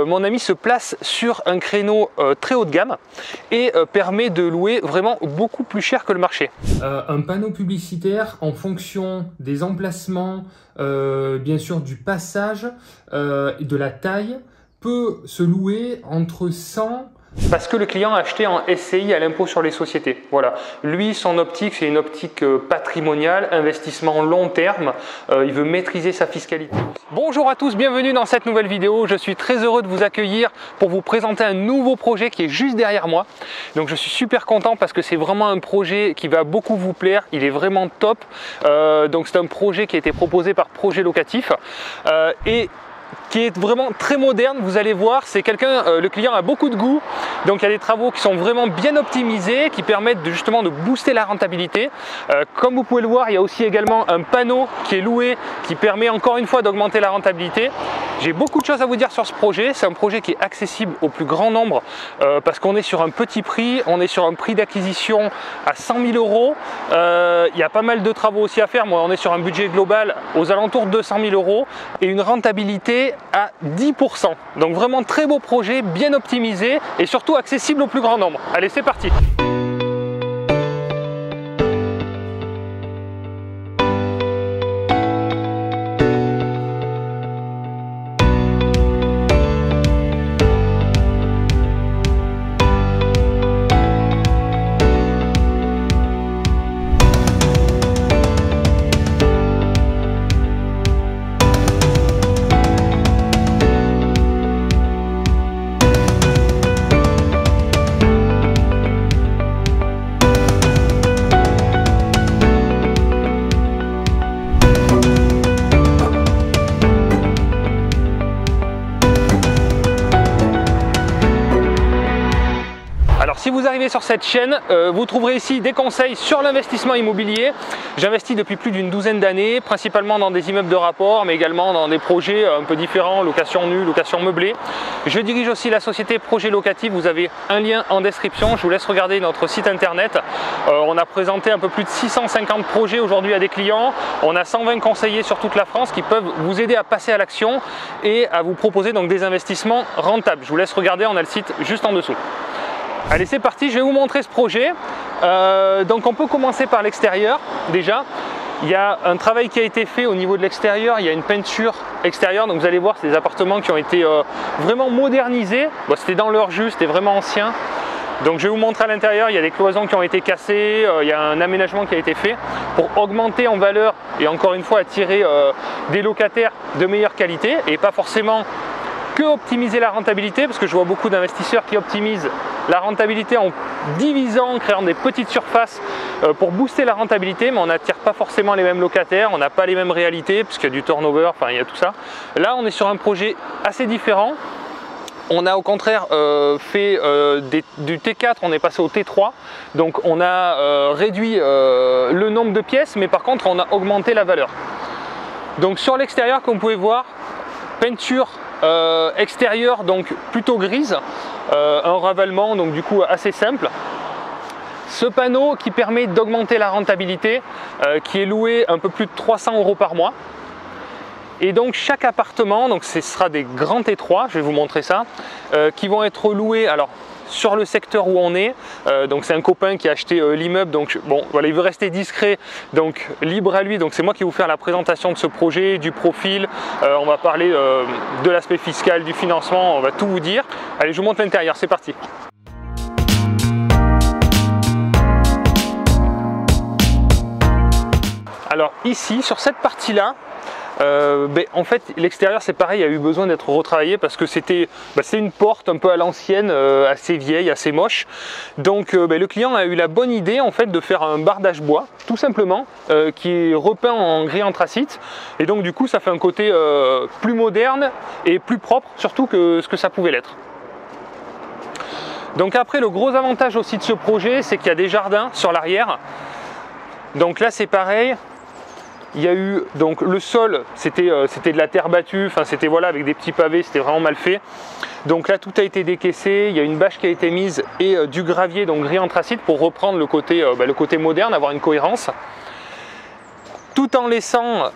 mon ami se place sur un créneau très haut de gamme et permet de louer vraiment beaucoup plus cher que le marché. Un panneau publicitaire en fonction des emplacements, bien sûr du passage, de la taille, peut se louer entre 100 parce que le client a acheté en SCI à l'impôt sur les sociétés. Voilà. Lui, son optique, c'est une optique patrimoniale, investissement long terme. Il veut maîtriser sa fiscalité. Bonjour à tous, bienvenue dans cette nouvelle vidéo. Je suis très heureux de vous accueillir pour vous présenter un nouveau projet qui est juste derrière moi. Donc je suis super content parce que c'est vraiment un projet qui va beaucoup vous plaire. Il est vraiment top. Donc c'est un projet qui a été proposé par Projet Locatif. Et qui est vraiment très moderne, vous allez voir, c'est quelqu'un, le client a beaucoup de goût, donc il y a des travaux qui sont vraiment bien optimisés, qui permettent justement de booster la rentabilité. Comme vous pouvez le voir, il y a aussi également un panneau qui est loué, qui permet encore une fois d'augmenter la rentabilité. J'ai beaucoup de choses à vous dire sur ce projet, c'est un projet qui est accessible au plus grand nombre, parce qu'on est sur un petit prix, on est sur un prix d'acquisition à 100 000 €, il y a pas mal de travaux aussi à faire, moi on est sur un budget global aux alentours de 200 000 € et une rentabilité à 10%. Donc vraiment très beau projet, bien optimisé et surtout accessible au plus grand nombre. Allez, c'est parti! Si vous arrivez sur cette chaîne, vous trouverez ici des conseils sur l'investissement immobilier. J'investis depuis plus d'une douzaine d'années, principalement dans des immeubles de rapport, mais également dans des projets un peu différents, location nue, location meublée. Je dirige aussi la société Projet Locatif, vous avez un lien en description. Je vous laisse regarder notre site internet. On a présenté un peu plus de 650 projets aujourd'hui à des clients. On a 120 conseillers sur toute la France qui peuvent vous aider à passer à l'action et à vous proposer donc des investissements rentables. Je vous laisse regarder, on a le site juste en dessous. Allez, c'est parti, je vais vous montrer ce projet. Donc on peut commencer par l'extérieur déjà. Il y a un travail qui a été fait au niveau de l'extérieur, il y a une peinture extérieure, donc vous allez voir, c'est des appartements qui ont été vraiment modernisés. Bon, c'était dans leur jus, c'était vraiment ancien. Donc je vais vous montrer à l'intérieur, il y a des cloisons qui ont été cassées, il y a un aménagement qui a été fait pour augmenter en valeur et encore une fois attirer des locataires de meilleure qualité et pas forcément que optimiser la rentabilité, parce que je vois beaucoup d'investisseurs qui optimisent la rentabilité en divisant, en créant des petites surfaces pour booster la rentabilité, mais on n'attire pas forcément les mêmes locataires, on n'a pas les mêmes réalités, parce qu'il y a du turnover, enfin il y a tout ça. Là on est sur un projet assez différent. On a au contraire fait du T4, on est passé au T3, donc on a réduit le nombre de pièces, mais par contre on a augmenté la valeur. Donc sur l'extérieur, comme vous pouvez voir, peinture extérieure donc plutôt grise, un ravalement donc du coup assez simple. Ce panneau qui permet d'augmenter la rentabilité, qui est loué un peu plus de 300 € par mois. Et donc chaque appartement, donc ce sera des grands T3, je vais vous montrer ça, qui vont être loués alors sur le secteur où on est. Donc c'est un copain qui a acheté l'immeuble, donc bon voilà, il veut rester discret, donc libre à lui. Donc c'est moi qui vais vous faire la présentation de ce projet, du profil, on va parler de l'aspect fiscal, du financement, on va tout vous dire. Allez, je vous montre l'intérieur, c'est parti. Alors ici, sur cette partie-là, en fait l'extérieur c'est pareil, il y a eu besoin d'être retravaillé parce que c'était une porte un peu à l'ancienne, assez vieille, assez moche. Donc le client a eu la bonne idée en fait de faire un bardage bois tout simplement, qui est repeint en gris anthracite, et donc du coup ça fait un côté plus moderne et plus propre surtout que ce que ça pouvait l'être. Donc après, le gros avantage aussi de ce projet, c'est qu'il y a des jardins sur l'arrière. Donc là c'est pareil. Il y a eu donc le sol, c'était de la terre battue, enfin c'était voilà avec des petits pavés, c'était vraiment mal fait. Donc là tout a été décaissé, il y a une bâche qui a été mise et du gravier donc gris anthracite pour reprendre le côté moderne, avoir une cohérence. Tout en laissant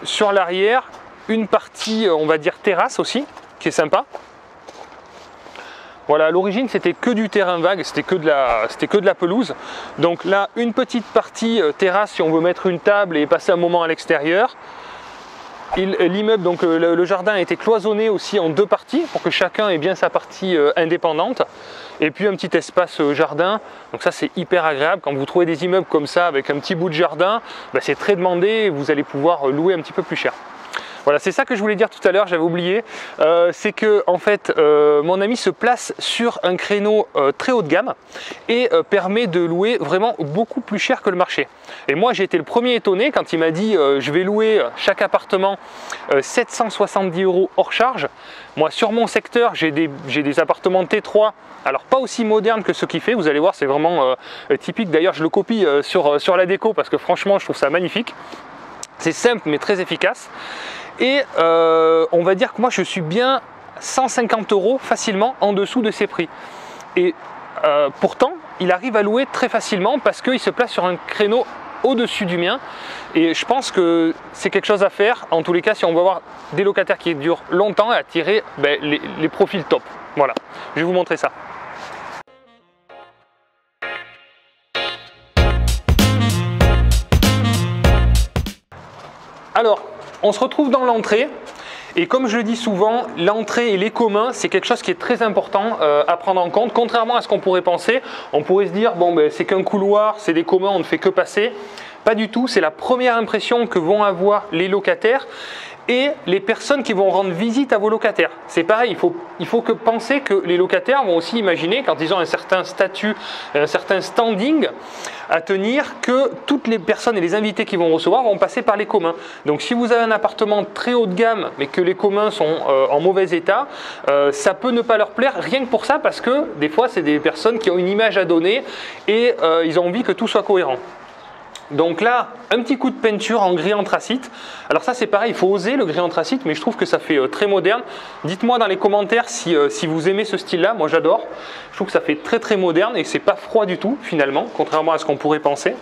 sur l'arrière une partie on va dire terrasse aussi, qui est sympa. Voilà, à l'origine c'était que du terrain vague, c'était que de la pelouse. Donc là, une petite partie terrasse si on veut mettre une table et passer un moment à l'extérieur. L'immeuble, donc le jardin a été cloisonné aussi en deux parties pour que chacun ait bien sa partie indépendante. Et puis un petit espace jardin, donc ça c'est hyper agréable. Quand vous trouvez des immeubles comme ça avec un petit bout de jardin, ben c'est très demandé et vous allez pouvoir louer un petit peu plus cher. Voilà, c'est ça que je voulais dire tout à l'heure, j'avais oublié. C'est que en fait, mon ami se place sur un créneau très haut de gamme et permet de louer vraiment beaucoup plus cher que le marché. Et moi, j'ai été le premier étonné quand il m'a dit je vais louer chaque appartement 770 € hors charge. Moi, sur mon secteur, j'ai des appartements T3. Alors pas aussi moderne que ce qu'il fait, vous allez voir, c'est vraiment typique. D'ailleurs, je le copie sur la déco parce que franchement, je trouve ça magnifique. C'est simple mais très efficace. Et on va dire que moi je suis bien 150 € facilement en dessous de ces prix. Et pourtant, il arrive à louer très facilement parce qu'il se place sur un créneau au-dessus du mien. Et je pense que c'est quelque chose à faire, en tous les cas, si on veut avoir des locataires qui durent longtemps et attirer les profils top. Voilà, je vais vous montrer ça. Alors, on se retrouve dans l'entrée et comme je le dis souvent, l'entrée et les communs, c'est quelque chose qui est très important à prendre en compte. Contrairement à ce qu'on pourrait penser, on pourrait se dire, bon, ben, c'est qu'un couloir, c'est des communs, on ne fait que passer. Pas du tout, c'est la première impression que vont avoir les locataires et les personnes qui vont rendre visite à vos locataires. C'est pareil, il faut penser que les locataires vont aussi imaginer, quand ils ont un certain statut, un certain standing à tenir, que toutes les personnes et les invités qu'ils vont recevoir vont passer par les communs. Donc si vous avez un appartement très haut de gamme mais que les communs sont en mauvais état, ça peut ne pas leur plaire rien que pour ça, parce que des fois c'est des personnes qui ont une image à donner et ils ont envie que tout soit cohérent. Donc là, un petit coup de peinture en gris anthracite. Alors ça c'est pareil, il faut oser le gris anthracite, mais je trouve que ça fait très moderne. Dites-moi dans les commentaires si vous aimez ce style-là, moi j'adore. Je trouve que ça fait très très moderne et c'est pas froid du tout finalement, contrairement à ce qu'on pourrait penser.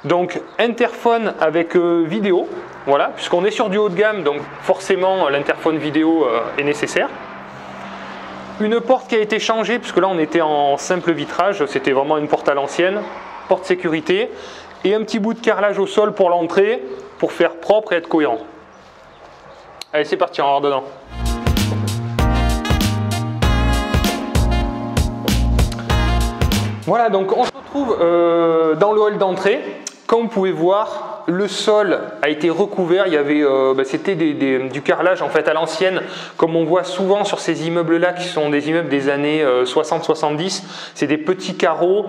Donc interphone avec vidéo, voilà, puisqu'on est sur du haut de gamme, donc forcément l'interphone vidéo est nécessaire. Une porte qui a été changée, puisque là on était en simple vitrage, c'était vraiment une porte à l'ancienne, porte sécurité. Et un petit bout de carrelage au sol pour l'entrée, pour faire propre et être cohérent. Allez, c'est parti, on va voir dedans. Voilà, donc on se retrouve dans le hall d'entrée. Comme vous pouvez voir, le sol a été recouvert. Il y avait, c'était du carrelage en fait à l'ancienne, comme on voit souvent sur ces immeubles-là, qui sont des immeubles des années 60-70. C'est des petits carreaux.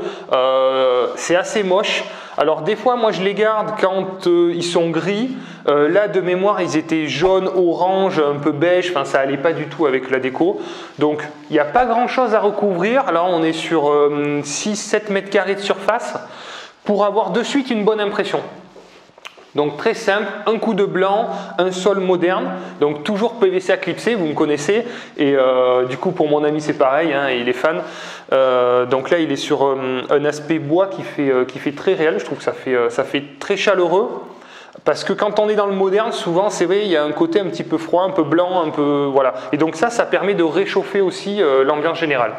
C'est assez moche. Alors des fois, moi je les garde quand ils sont gris. Là, de mémoire, ils étaient jaunes, orange, un peu beige. Enfin, ça allait pas du tout avec la déco. Donc, il n'y a pas grand-chose à recouvrir. Là, on est sur 6-7 mètres carrés de surface pour avoir de suite une bonne impression. Donc très simple, un coup de blanc, un sol moderne, donc toujours PVC à clipser, vous me connaissez, et du coup pour mon ami c'est pareil, hein, il est fan. Donc là il est sur un aspect bois qui fait très réel, je trouve que ça fait très chaleureux, parce que quand on est dans le moderne, souvent c'est vrai, il y a un côté un petit peu froid, un peu blanc, un peu voilà, et donc ça permet de réchauffer aussi l'ambiance générale.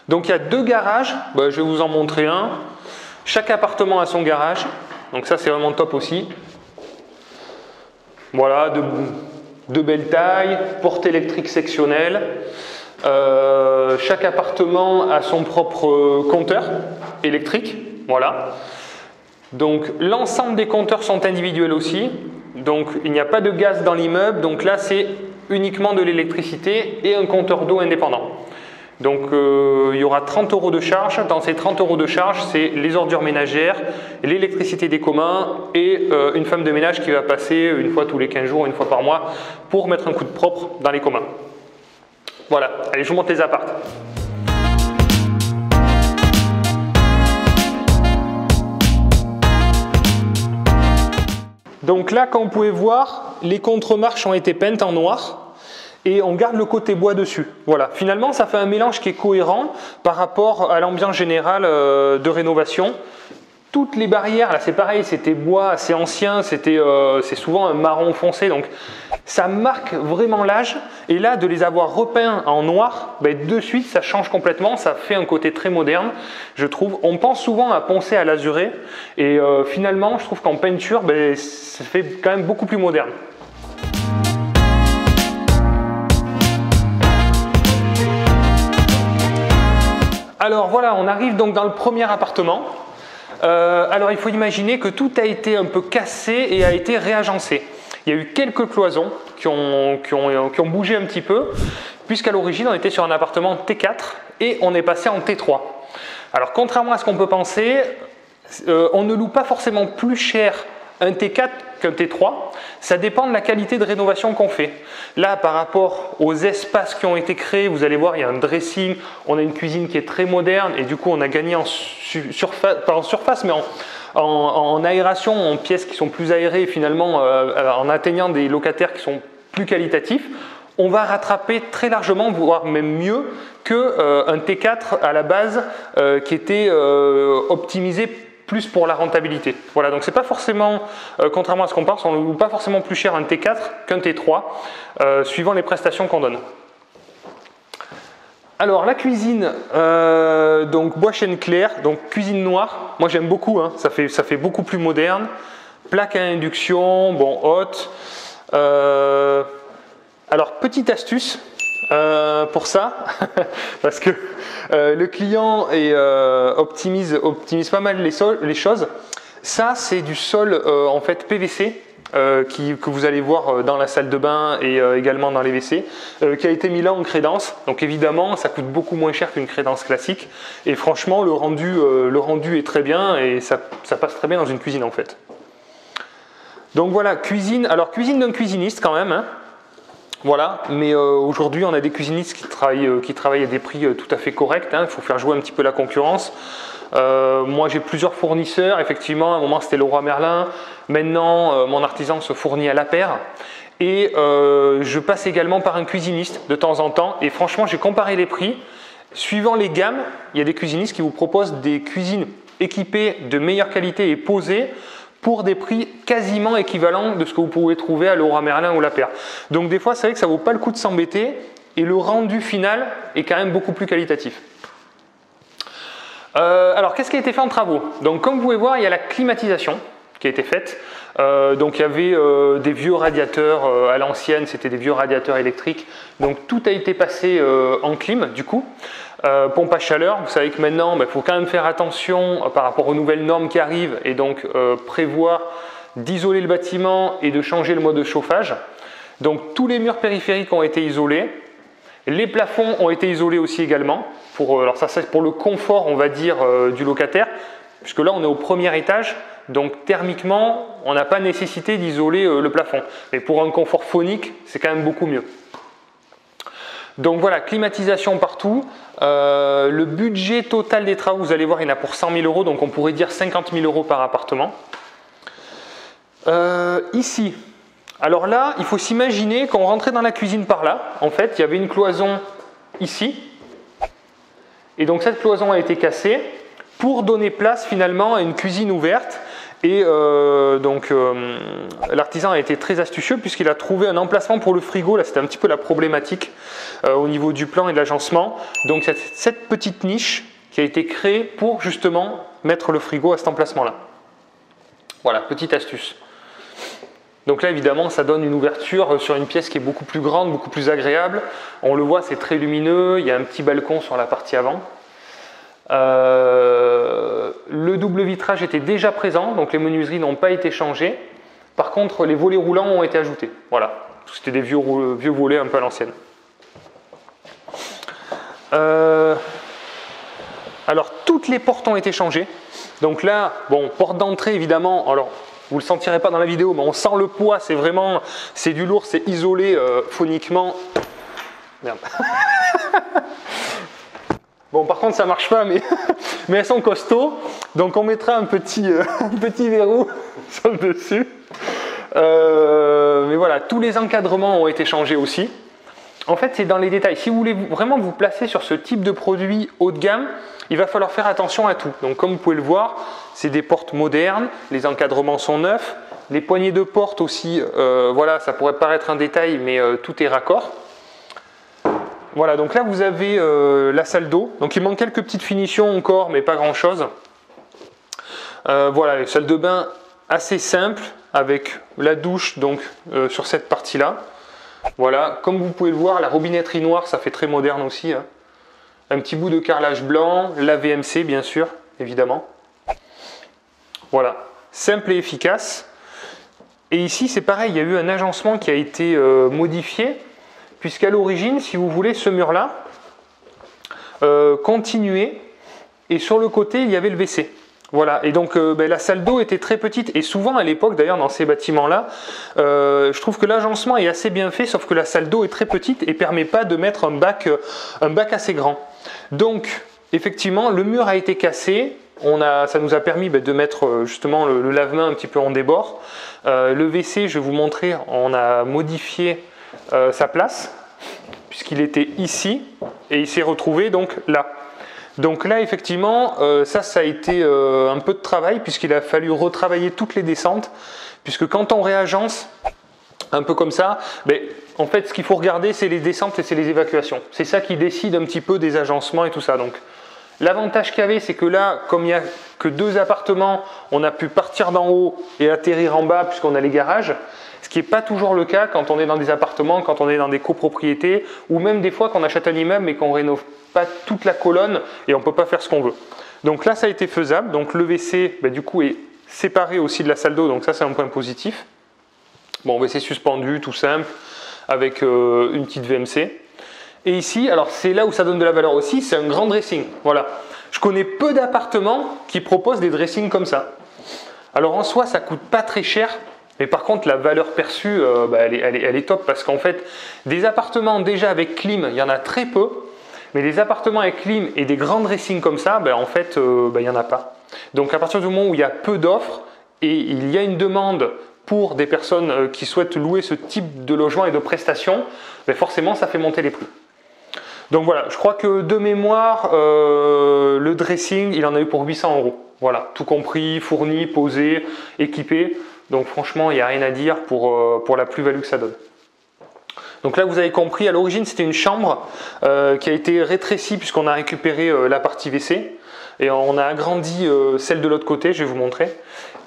Donc il y a deux garages, je vais vous en montrer un. Chaque appartement a son garage, donc ça c'est vraiment top aussi. Voilà, de belles tailles, porte électrique sectionnelle. Chaque appartement a son propre compteur électrique, voilà. Donc l'ensemble des compteurs sont individuels aussi, donc il n'y a pas de gaz dans l'immeuble, donc là c'est uniquement de l'électricité et un compteur d'eau indépendant. Donc il y aura 30 € de charge. Dans ces 30 € de charge, c'est les ordures ménagères, l'électricité des communs et une femme de ménage qui va passer une fois tous les 15 jours, une fois par mois pour mettre un coup de propre dans les communs. Voilà, allez, je vous montre les apparts. Donc là, comme vous pouvez voir, les contre-marches ont été peintes en noir. Et on garde le côté bois dessus. Voilà. Finalement, ça fait un mélange qui est cohérent par rapport à l'ambiance générale de rénovation. Toutes les barrières, là c'est pareil, c'était bois assez ancien, c'est souvent un marron foncé, donc ça marque vraiment l'âge. Et là, de les avoir repeints en noir, ben, de suite ça change complètement, ça fait un côté très moderne, je trouve. On pense souvent à poncer à l'azuré, et finalement, je trouve qu'en peinture, ben, ça fait quand même beaucoup plus moderne. Alors voilà, on arrive donc dans le premier appartement. Alors il faut imaginer que tout a été un peu cassé et a été réagencé. Il y a eu quelques cloisons qui ont bougé un petit peu, puisqu'à l'origine on était sur un appartement T4 et on est passé en T3. Alors contrairement à ce qu'on peut penser, on ne loue pas forcément plus cher un T4 qu'un T3, ça dépend de la qualité de rénovation qu'on fait. Là, par rapport aux espaces qui ont été créés, vous allez voir, il y a un dressing, on a une cuisine qui est très moderne et du coup on a gagné en surface, pas en surface, mais en aération, en pièces qui sont plus aérées finalement en atteignant des locataires qui sont plus qualitatifs. On va rattraper très largement, voire même mieux qu'un T4 à la base qui était optimisé plus pour la rentabilité. Voilà, donc c'est pas forcément, contrairement à ce qu'on pense, on ne loue pas forcément plus cher un T4 qu'un T3, suivant les prestations qu'on donne. Alors la cuisine, donc bois chêne clair, donc cuisine noire, moi j'aime beaucoup, hein, ça fait beaucoup plus moderne, plaque à induction, bon haute. Alors petite astuce pour ça, parce que le client optimise pas mal les choses. Ça c'est du sol en fait PVC que vous allez voir dans la salle de bain et également dans les WC, qui a été mis là en crédence. Donc évidemment ça coûte beaucoup moins cher qu'une crédence classique et franchement le rendu est très bien et ça passe très bien dans une cuisine en fait. Donc voilà, cuisine, alors cuisine d'un cuisiniste quand même, hein. Voilà, mais aujourd'hui on a des cuisinistes qui travaillent à des prix tout à fait corrects, hein. Il faut faire jouer un petit peu la concurrence. Moi j'ai plusieurs fournisseurs, effectivement à un moment c'était Leroy Merlin, maintenant mon artisan se fournit à La Paire et je passe également par un cuisiniste de temps en temps et franchement j'ai comparé les prix. Suivant les gammes, il y a des cuisinistes qui vous proposent des cuisines équipées de meilleure qualité et posées pour des prix quasiment équivalents de ce que vous pouvez trouver à Leroy Merlin ou La Paire. Donc des fois c'est vrai que ça ne vaut pas le coup de s'embêter et le rendu final est quand même beaucoup plus qualitatif. Alors qu'est-ce qui a été fait en travaux? Donc comme vous pouvez voir, il y a la climatisation qui a été faite. Donc il y avait des vieux radiateurs à l'ancienne, c'était des vieux radiateurs électriques. Donc tout a été passé en clim du coup. Pompe à chaleur, vous savez que maintenant il faut quand même faire attention par rapport aux nouvelles normes qui arrivent et donc prévoir d'isoler le bâtiment et de changer le mode de chauffage. Donc tous les murs périphériques ont été isolés, les plafonds ont été isolés aussi également, alors ça c'est pour le confort on va dire du locataire, puisque là on est au premier étage, donc thermiquement on n'a pas nécessité d'isoler le plafond, mais pour un confort phonique c'est quand même beaucoup mieux. Donc voilà, climatisation partout. Le budget total des travaux, vous allez voir, il y en a pour 100 000 €, donc on pourrait dire 50 000 € par appartement. Ici, alors là, il faut s'imaginer qu'on rentrait dans la cuisine par là. En fait, il y avait une cloison ici. Et donc cette cloison a été cassée pour donner place finalement à une cuisine ouverte. Et l'artisan a été très astucieux puisqu'il a trouvé un emplacement pour le frigo. Là c'était un petit peu la problématique au niveau du plan et de l'agencement. Donc cette petite niche qui a été créée pour justement mettre le frigo à cet emplacement là. Voilà, petite astuce. Donc là évidemment ça donne une ouverture sur une pièce qui est beaucoup plus grande, beaucoup plus agréable. On le voit, c'est très lumineux, il y a un petit balcon sur la partie avant. Le double vitrage était déjà présent, donc les menuiseries n'ont pas été changées. Par contre, les volets roulants ont été ajoutés. Voilà, c'était des vieux volets un peu à l'ancienne. Alors, toutes les portes ont été changées. Donc là, bon, porte d'entrée évidemment. Alors, vous ne le sentirez pas dans la vidéo, mais on sent le poids. C'est vraiment, c'est du lourd, c'est isolé phoniquement. Merde. Bon, par contre, ça marche pas, mais elles sont costauds. Donc, on mettra un petit verrou sur le dessus. Mais voilà, tous les encadrements ont été changés aussi. En fait, c'est dans les détails. Si vous voulez vraiment vous placer sur ce type de produit haut de gamme, il va falloir faire attention à tout. Donc comme vous pouvez le voir, c'est des portes modernes, les encadrements sont neufs, les poignées de porte aussi, voilà, ça pourrait paraître un détail, mais tout est raccord. Voilà, donc là vous avez la salle d'eau. Donc il manque quelques petites finitions encore, mais pas grand chose. Voilà, les salles de bain assez simples, avec la douche donc sur cette partie-là. Voilà, comme vous pouvez le voir, la robinetterie noire, ça fait très moderne aussi, hein. Un petit bout de carrelage blanc, la VMC bien sûr, évidemment. Voilà, simple et efficace. Et ici c'est pareil, il y a eu un agencement qui a été modifié, puisqu'à l'origine, si vous voulez, ce mur-là continuait, et sur le côté il y avait le WC. Voilà, et donc la salle d'eau était très petite, et souvent à l'époque d'ailleurs dans ces bâtiments-là, je trouve que l'agencement est assez bien fait, sauf que la salle d'eau est très petite et ne permet pas de mettre un bac assez grand. Donc effectivement le mur a été cassé, ça nous a permis de mettre justement le lave-main un petit peu en débord. Le WC, je vais vous montrer, on a modifié sa place, puisqu'il était ici, et il s'est retrouvé donc là. Donc là, effectivement, ça a été un peu de travail, puisqu'il a fallu retravailler toutes les descentes, puisque quand on réagence, un peu comme ça, en fait, ce qu'il faut regarder, c'est les descentes et c'est les évacuations. C'est ça qui décide un petit peu des agencements et tout ça. Donc, l'avantage qu'il y avait, c'est que là, comme il n'y a que 2 appartements, on a pu partir d'en haut et atterrir en bas, puisqu'on a les garages. Ce qui n'est pas toujours le cas quand on est dans des appartements, quand on est dans des copropriétés, ou même des fois quand on achète un immeuble mais qu'on ne rénove pas toute la colonne et on ne peut pas faire ce qu'on veut. Donc là, ça a été faisable. Donc le WC, du coup, est séparé aussi de la salle d'eau, donc ça, c'est un point positif. Bon, WC suspendu, tout simple, avec une petite VMC. Et ici, alors c'est là où ça donne de la valeur aussi, c'est un grand dressing. Voilà. Je connais peu d'appartements qui proposent des dressings comme ça. Alors en soi, ça ne coûte pas très cher. Mais par contre, la valeur perçue, elle est top, parce qu'en fait, des appartements déjà avec clim, il y en a très peu, mais des appartements avec clim et des grands dressings comme ça, en fait, il n'y en a pas. Donc à partir du moment où il y a peu d'offres et il y a une demande pour des personnes qui souhaitent louer ce type de logement et de prestations, forcément, ça fait monter les prix. Donc voilà, je crois que de mémoire, le dressing, il en a eu pour 800 €. Voilà, tout compris, fourni, posé, équipé. Donc franchement, il n'y a rien à dire pour la plus-value que ça donne. Donc là, vous avez compris, à l'origine, c'était une chambre qui a été rétrécie puisqu'on a récupéré la partie WC. Et on a agrandi celle de l'autre côté, je vais vous montrer.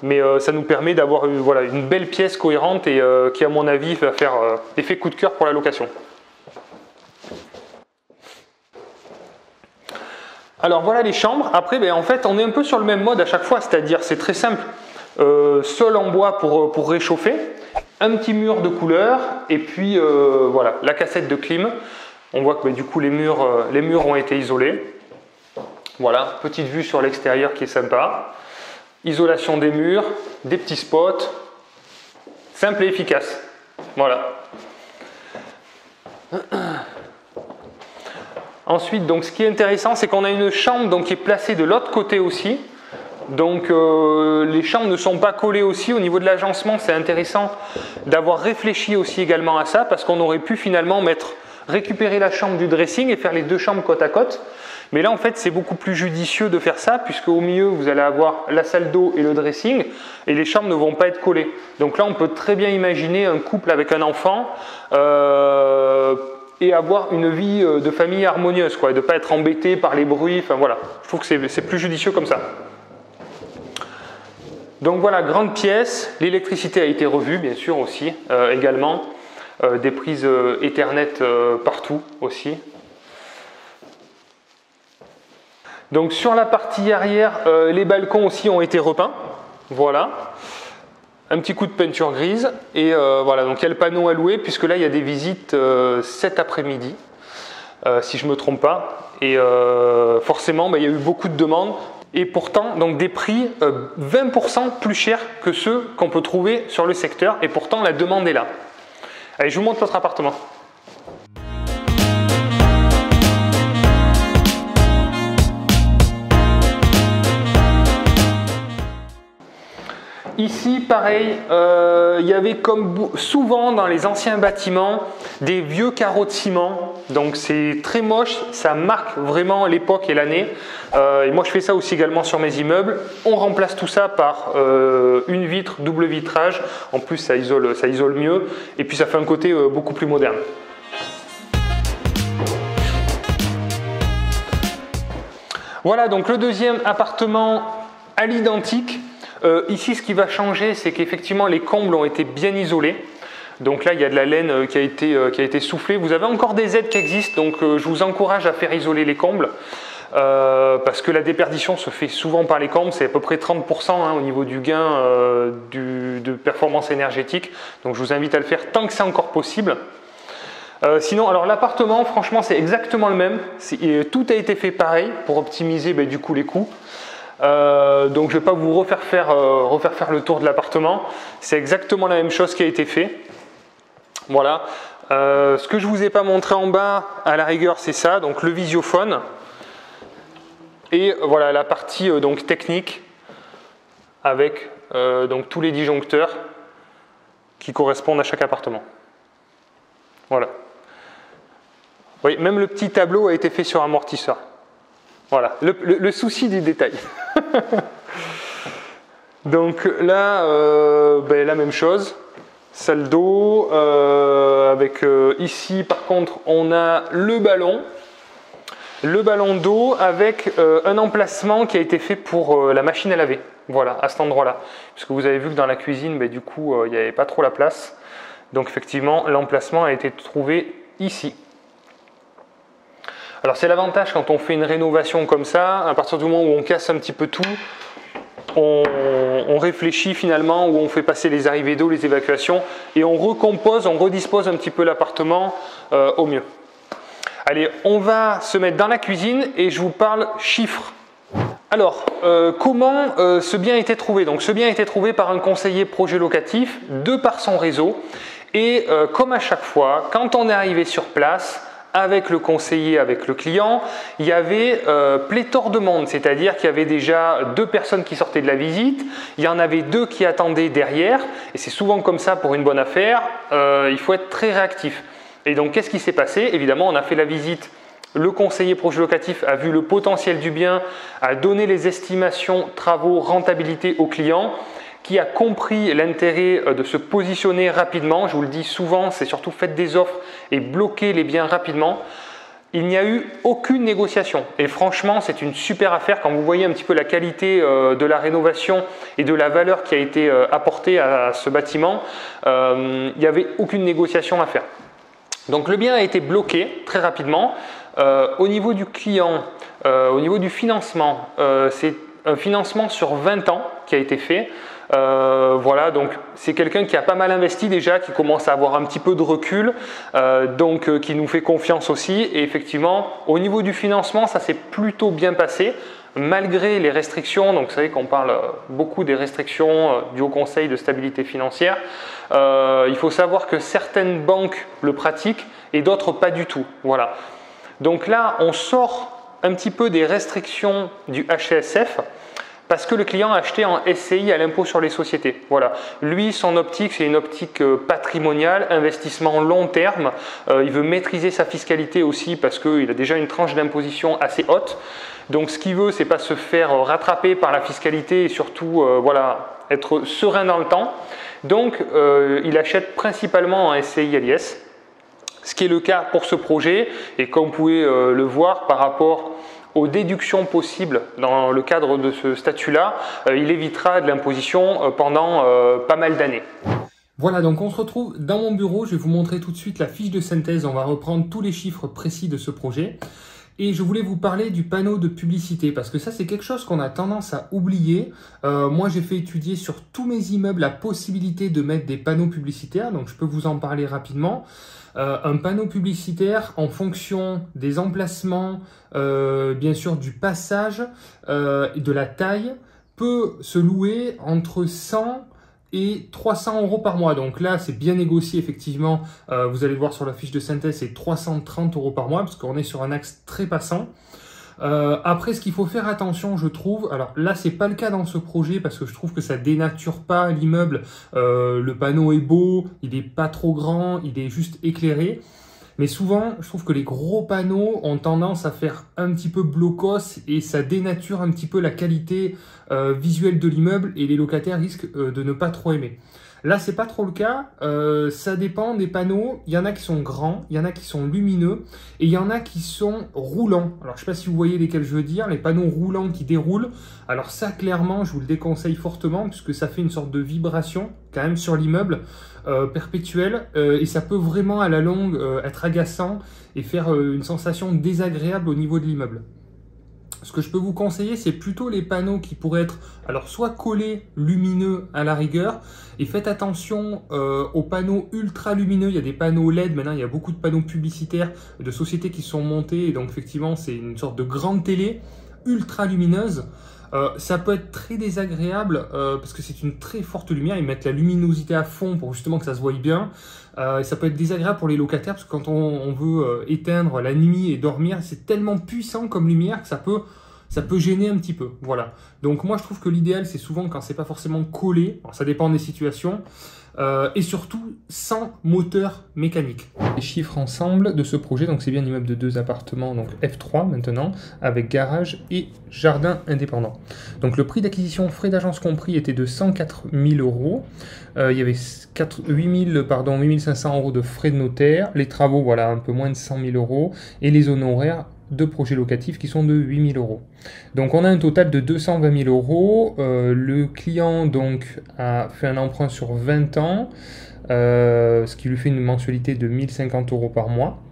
Mais ça nous permet d'avoir une belle pièce cohérente et qui, à mon avis, va faire effet coup de cœur pour la location. Alors voilà les chambres. Après, en fait, on est un peu sur le même mode à chaque fois, c'est-à-dire c'est très simple. Sol en bois pour réchauffer, un petit mur de couleur et puis voilà, la cassette de clim. On voit que du coup les murs ont été isolés. Voilà, petite vue sur l'extérieur qui est sympa. Isolation des murs, des petits spots, simple et efficace. Voilà. Ensuite, donc, ce qui est intéressant, c'est qu'on a une chambre donc, qui est placée de l'autre côté aussi. Donc les chambres ne sont pas collées aussi au niveau de l'agencement. C'est intéressant d'avoir réfléchi aussi également à ça, parce qu'on aurait pu finalement récupérer la chambre du dressing et faire les 2 chambres côte à côte. Mais là en fait c'est beaucoup plus judicieux de faire ça, puisque au milieu vous allez avoir la salle d'eau et le dressing et les chambres ne vont pas être collées. Donc là on peut très bien imaginer un couple avec un enfant et avoir une vie de famille harmonieuse, et de ne pas être embêté par les bruits. Enfin voilà, je trouve que c'est plus judicieux comme ça. Donc voilà, grande pièce, l'électricité a été revue bien sûr aussi, également, des prises Ethernet partout aussi. Donc sur la partie arrière, les balcons aussi ont été repeints, voilà. Un petit coup de peinture grise et voilà, donc il y a le panneau à louer, puisque là il y a des visites cet après-midi, si je ne me trompe pas, et forcément il y a eu beaucoup de demandes. Et pourtant, donc des prix 20% plus chers que ceux qu'on peut trouver sur le secteur. Et pourtant, la demande est là. Allez, je vous montre notre appartement. ici, pareil, il y avait comme souvent dans les anciens bâtiments des vieux carreaux de ciment. Donc c'est très moche, ça marque vraiment l'époque et l'année. Et moi je fais ça aussi également sur mes immeubles. On remplace tout ça par une vitre, double vitrage. En plus ça isole mieux et puis ça fait un côté beaucoup plus moderne. Voilà donc le deuxième appartement à l'identique. Ici, ce qui va changer, c'est qu'effectivement, les combles ont été bien isolés. Donc là, il y a de la laine qui a été soufflée. Vous avez encore des aides qui existent, donc je vous encourage à faire isoler les combles. Parce que la déperdition se fait souvent par les combles, c'est à peu près 30% au niveau du gain de performance énergétique. Donc je vous invite à le faire tant que c'est encore possible. Sinon, alors l'appartement, franchement, c'est exactement le même. Tout a été fait pareil pour optimiser du coup les coûts. Donc je ne vais pas vous refaire faire le tour de l'appartement. C'est exactement la même chose qui a été fait. Voilà. Ce que je ne vous ai pas montré en bas, à la rigueur, c'est ça. Donc le visiophone. Et voilà la partie donc technique avec donc tous les disjoncteurs qui correspondent à chaque appartement. Voilà. Oui, même le petit tableau a été fait sur amortisseur. Voilà, le souci du détail. Donc là, la même chose, salle d'eau, avec ici par contre on a le ballon d'eau avec un emplacement qui a été fait pour la machine à laver. Voilà, à cet endroit-là. Parce que vous avez vu que dans la cuisine, du coup, il n'y avait pas trop la place. Donc effectivement, l'emplacement a été trouvé ici. Alors c'est l'avantage quand on fait une rénovation comme ça, à partir du moment où on casse un petit peu tout, on réfléchit finalement, où on fait passer les arrivées d'eau, les évacuations, et on recompose, on redispose un petit peu l'appartement au mieux. Allez, on va se mettre dans la cuisine et je vous parle chiffres. Alors, comment ce bien a été trouvé? Donc ce bien a été trouvé par un conseiller projet locatif, de par son réseau, et comme à chaque fois, quand on est arrivé sur place, avec le conseiller, avec le client, il y avait pléthore de monde, c'est-à-dire qu'il y avait déjà 2 personnes qui sortaient de la visite, il y en avait 2 qui attendaient derrière, et c'est souvent comme ça pour une bonne affaire, il faut être très réactif. Et donc qu'est-ce qui s'est passé? Évidemment, on a fait la visite, le conseiller projet locatif a vu le potentiel du bien, a donné les estimations, travaux, rentabilité au client, qui a compris l'intérêt de se positionner rapidement. Je vous le dis souvent, c'est surtout faites des offres et bloquez les biens rapidement. Il n'y a eu aucune négociation et franchement c'est une super affaire. Quand vous voyez un petit peu la qualité de la rénovation et de la valeur qui a été apportée à ce bâtiment, il n'y avait aucune négociation à faire. Donc le bien a été bloqué très rapidement. Au niveau du client, au niveau du financement, c'est un financement sur 20 ans qui a été fait. Voilà, donc c'est quelqu'un qui a pas mal investi déjà, qui commence à avoir un petit peu de recul, qui nous fait confiance aussi. Et effectivement, au niveau du financement, ça s'est plutôt bien passé, malgré les restrictions. Donc vous savez qu'on parle beaucoup des restrictions du Haut Conseil de stabilité financière. Il faut savoir que certaines banques le pratiquent et d'autres pas du tout. Voilà. Donc là, on sort un petit peu des restrictions du HCSF. Parce que le client a acheté en SCI à l'impôt sur les sociétés. Voilà. Lui, son optique, c'est une optique patrimoniale, investissement long terme. Il veut maîtriser sa fiscalité aussi parce qu'il a déjà une tranche d'imposition assez haute. Donc ce qu'il veut, c'est pas se faire rattraper par la fiscalité et surtout être serein dans le temps. Donc il achète principalement en SCI LIS. Ce qui est le cas pour ce projet. Et comme vous pouvez le voir par rapport aux déductions possibles dans le cadre de ce statut-là, il évitera de l'imposition pendant pas mal d'années. Voilà, donc on se retrouve dans mon bureau. Je vais vous montrer tout de suite la fiche de synthèse. On va reprendre tous les chiffres précis de ce projet. Et je voulais vous parler du panneau de publicité parce que ça, c'est quelque chose qu'on a tendance à oublier. Moi, j'ai fait étudier sur tous mes immeubles la possibilité de mettre des panneaux publicitaires. Donc, je peux vous en parler rapidement. Un panneau publicitaire en fonction des emplacements, bien sûr du passage et de la taille, peut se louer entre 100 et 300 € par mois. Donc là, c'est bien négocié effectivement. Vous allez le voir sur la fiche de synthèse, c'est 330 € par mois parce qu'on est sur un axe très passant. Après, ce qu'il faut faire attention, je trouve, alors là, c'est pas le cas dans ce projet parce que je trouve que ça dénature pas l'immeuble. Le panneau est beau, il est pas trop grand, il est juste éclairé. Mais souvent, je trouve que les gros panneaux ont tendance à faire un petit peu blocos et ça dénature un petit peu la qualité visuelle de l'immeuble et les locataires risquent de ne pas trop aimer. Là, c'est pas trop le cas. Ça dépend des panneaux. Il y en a qui sont grands, il y en a qui sont lumineux et il y en a qui sont roulants. Alors, je sais pas si vous voyez lesquels je veux dire. Les panneaux roulants qui déroulent. Alors ça, clairement, je vous le déconseille fortement puisque ça fait une sorte de vibration quand même sur l'immeuble perpétuelle et ça peut vraiment à la longue être agaçant et faire une sensation désagréable au niveau de l'immeuble. Ce que je peux vous conseiller, c'est plutôt les panneaux qui pourraient être alors soit collés lumineux à la rigueur, et faites attention aux panneaux ultra lumineux. Il y a des panneaux LED, maintenant il y a beaucoup de panneaux publicitaires de sociétés qui sont montés, et donc effectivement c'est une sorte de grande télé ultra lumineuse. Ça peut être très désagréable parce que c'est une très forte lumière, ils mettent la luminosité à fond pour justement que ça se voie bien. Ça peut être désagréable pour les locataires parce que quand on veut éteindre la nuit et dormir, c'est tellement puissant comme lumière que ça peut gêner un petit peu. Voilà. Donc moi je trouve que l'idéal c'est souvent quand c'est pas forcément collé, alors, ça dépend des situations, et surtout sans moteur mécanique. Les chiffres ensemble de ce projet, donc c'est bien un immeuble de 2 appartements, donc F3 maintenant, avec garage et jardin indépendant. Donc le prix d'acquisition, frais d'agence compris, était de 104 000 €. Il y avait 8 500 € de frais de notaire, les travaux, voilà, un peu moins de 100 000 €, et les honoraires de projets locatifs qui sont de 8 000 €. Donc on a un total de 220 000 €. Le client donc a fait un emprunt sur 20 ans, ce qui lui fait une mensualité de 1 050 € par mois.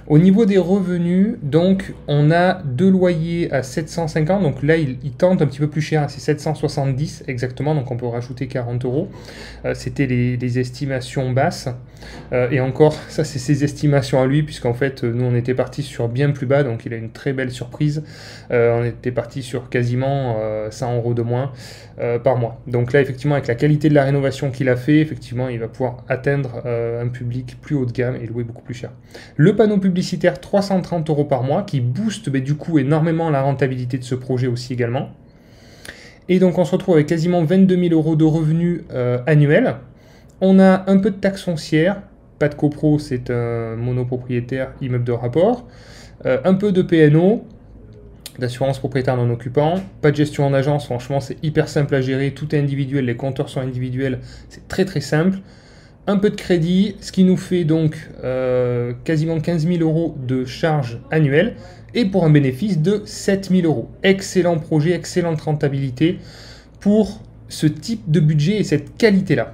Au niveau des revenus, donc on a 2 loyers à 750, donc là il tente un petit peu plus cher, c'est 770 exactement, donc on peut rajouter 40 €. C'était les estimations basses, et encore ça c'est ses estimations à lui, puisqu'en fait nous on était parti sur bien plus bas, donc il a une très belle surprise. On était parti sur quasiment 100 € de moins par mois. Donc là effectivement avec la qualité de la rénovation qu'il a fait, effectivement il va pouvoir atteindre un public plus haut de gamme et louer beaucoup plus cher. Le panneau publicitaire 330 € par mois qui booste du coup énormément la rentabilité de ce projet aussi également. Et donc on se retrouve avec quasiment 22 000 € de revenus annuels. On a un peu de taxes foncières, pas de copro, c'est un monopropriétaire immeuble de rapport, un peu de PNO, d'assurance propriétaire non occupant, pas de gestion en agence, franchement c'est hyper simple à gérer, tout est individuel, les compteurs sont individuels, c'est très très simple. Un peu de crédit, ce qui nous fait donc quasiment 15 000 € de charges annuelles et pour un bénéfice de 7 000 €. Excellent projet, excellente rentabilité pour ce type de budget et cette qualité-là.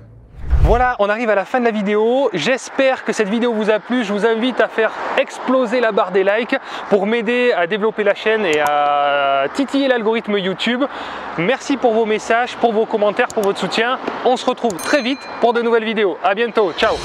Voilà, on arrive à la fin de la vidéo. J'espère que cette vidéo vous a plu. Je vous invite à faire exploser la barre des likes pour m'aider à développer la chaîne et à titiller l'algorithme YouTube. Merci pour vos messages, pour vos commentaires, pour votre soutien. On se retrouve très vite pour de nouvelles vidéos. À bientôt, ciao!